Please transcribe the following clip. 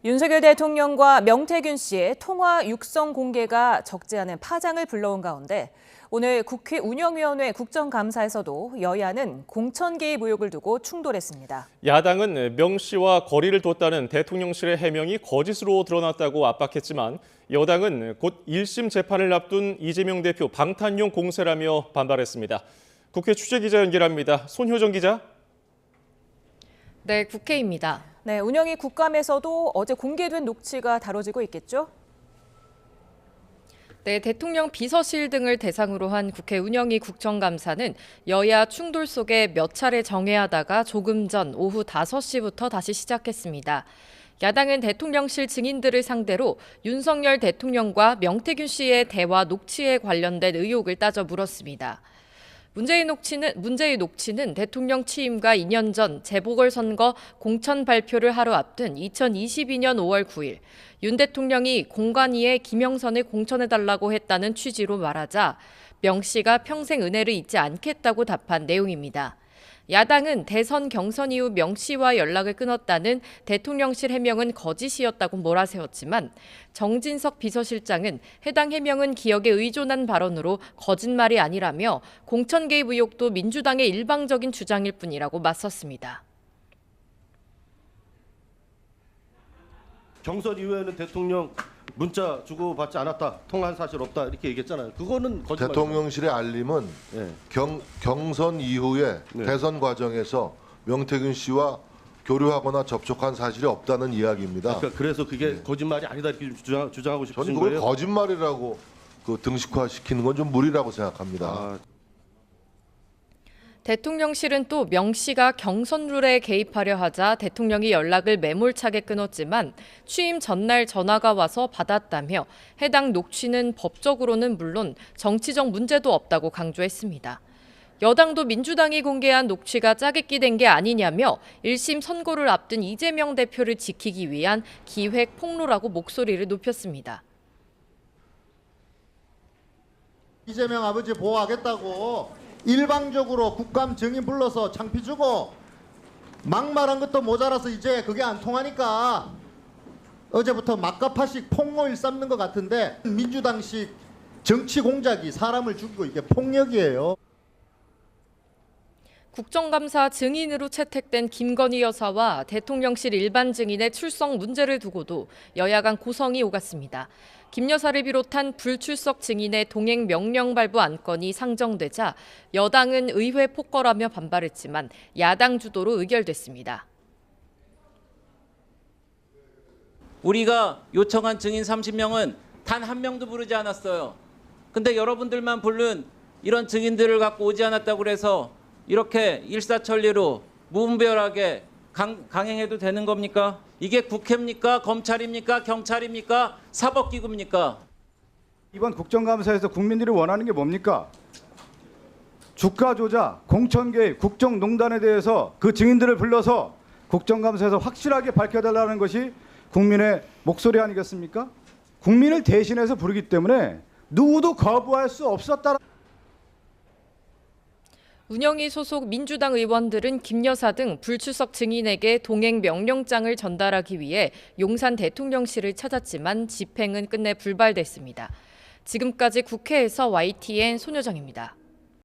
윤석열 대통령과 명태균 씨의 통화 육성 공개가 적지 않은 파장을 불러온 가운데 오늘 국회 운영위원회 국정감사에서도 여야는 공천 개입 의혹을 두고 충돌했습니다. 야당은 명 씨와 거리를 뒀다는 대통령실의 해명이 거짓으로 드러났다고 압박했지만 여당은 곧 1심 재판을 앞둔 이재명 대표 방탄용 공세라며 반발했습니다. 국회 취재기자 연결합니다. 손효정 기자. 네, 국회입니다. 네, 운영위 국감에서도 어제 공개된 녹취가 다뤄지고 있겠죠? 네, 대통령 비서실 등을 대상으로 한 국회 운영위 국정감사는 여야 충돌 속에 몇 차례 정회하다가 조금 전 오후 5시부터 다시 시작했습니다. 야당은 대통령실 증인들을 상대로 윤석열 대통령과 명태균 씨의 대화 녹취에 관련된 의혹을 따져 물었습니다. 문제의 녹취는 대통령 취임과 2년 전 재보궐선거 공천 발표를 하루 앞둔 2022년 5월 9일 윤 대통령이 공관위에 김영선을 공천해달라고 했다는 취지로 말하자 명 씨가 평생 은혜를 잊지 않겠다고 답한 내용입니다. 야당은 대선 경선 이후 명 씨와 연락을 끊었다는 대통령실 해명은 거짓이었다고 몰아세웠지만 정진석 비서실장은 해당 해명은 기억에 의존한 발언으로 거짓말이 아니라며 공천 개입 의혹도 민주당의 일방적인 주장일 뿐이라고 맞섰습니다. 경선 이후에는 대통령 문자 주고받지 않았다, 통화한 사실 없다 이렇게 얘기했잖아요. 그거는 거짓말. 대통령실의 알림은 네. 경선 이후에 네. 대선 과정에서 명태균 씨와 교류하거나 접촉한 사실이 없다는 이야기입니다. 그러니까 그래서 그게 거짓말이 아니다 이렇게 주장하고 싶으신 저는 그걸 거예요? 거짓말이라고 등식화시키는 건 좀 무리라고 생각합니다. 대통령실은 또 명 씨가 경선 룰에 개입하려 하자 대통령이 연락을 매몰차게 끊었지만 취임 전날 전화가 와서 받았다며 해당 녹취는 법적으로는 물론 정치적 문제도 없다고 강조했습니다. 여당도 민주당이 공개한 녹취가 짜깁기 된 게 아니냐며 1심 선고를 앞둔 이재명 대표를 지키기 위한 기획 폭로라고 목소리를 높였습니다. 이재명 아버지 보호하겠다고 일방적으로 국감 증인 불러서 창피 주고 막말한 것도 모자라서 이제 그게 안 통하니까 어제부터 막가파식 폭로 일삼는 것 같은데 민주당식 정치 공작이 사람을 죽이고 이게 폭력이에요. 국정감사 증인으로 채택된 김건희 여사와 대통령실 일반 증인의 출석 문제를 두고도 여야 간 고성이 오갔습니다. 김 여사를 비롯한 불출석 증인의 동행 명령 발부 안건이 상정되자 여당은 의회 폭거라며 반발했지만 야당 주도로 의결됐습니다. 우리가 요청한 증인 30명은 단 한 명도 부르지 않았어요. 근데 여러분들만 부른 이런 증인들을 갖고 오지 않았다고 해서 이렇게 일사천리로 무분별하게 강행해도 되는 겁니까? 이게 국회입니까? 검찰입니까? 경찰입니까? 사법기구입니까? 이번 국정감사에서 국민들이 원하는 게 뭡니까? 주가 조작, 공천 개입, 국정농단에 대해서 그 증인들을 불러서 국정감사에서 확실하게 밝혀달라는 것이 국민의 목소리 아니겠습니까? 국민을 대신해서 부르기 때문에 누구도 거부할 수 없었다. 운영위 소속 민주당 의원들은 김 여사 등 불출석 증인에게 동행 명령장을 전달하기 위해 용산 대통령실을 찾았지만 집행은 끝내 불발됐습니다. 지금까지 국회에서 YTN 손효정입니다.